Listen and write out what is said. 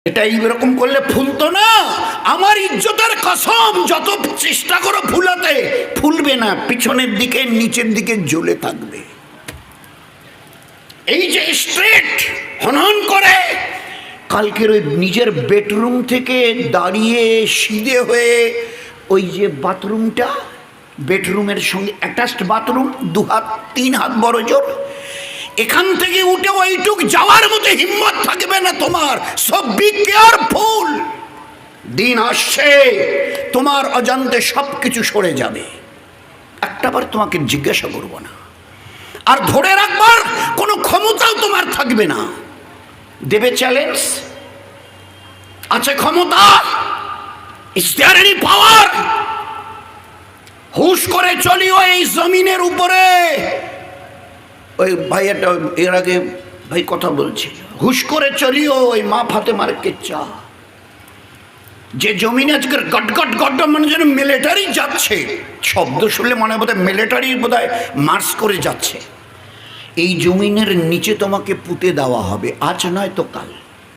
এটা এইরকম করলে ফুলতো না। আমার ইজ্জতের কসম, যত চেষ্টা করো ফুলাতে, ফুলবে না, পিছনের দিকে নিচের দিকে জ্বলে থাকবে। এই যে স্ট্রেট হনন করে, কালকের ওই নিজের বেডরুম থেকে দাঁড়িয়ে সিধে হয়ে ওই যে বাথরুমটা, বেডরুমের সঙ্গে অ্যাটাচড বাথরুম, 2 হাত 3 হাত বড় জোর, এখান থেকে উঠে ওইটুক যাওয়ার মতো হিম্মত থাকবে না তোমার। So be careful. দিন আসছে তোমার অজান্তে সব কিছু সরে যাবে, একটাবার তোমাকে জিজ্ঞাসা করব না, আর ধরে রাখবার কোনো ক্ষমতাও তোমার থাকবে না। দেবে চ্যালেঞ্জ, আছে ক্ষমতা, ইজ দেয়ার এনি পাওয়ার? হুশ করে চলিও এই জমিনের উপরে। ওই ভাইয়াটা এর আগে ভাই কথা বলছিল, হুশ করে চলিও ওই মা ফাতেমার কেচ্চা, যে জমিনে আজকে গটগট গট মানে যেন মিলিটারি যাচ্ছে, শব্দ শুনলে মনে বোধ হয় মিলিটারি বোধ হয় মার্চ করে যাচ্ছে। এই জমিনের নিচে তোমাকে পুঁতে দেওয়া হবে, আজ নয় তো কাল।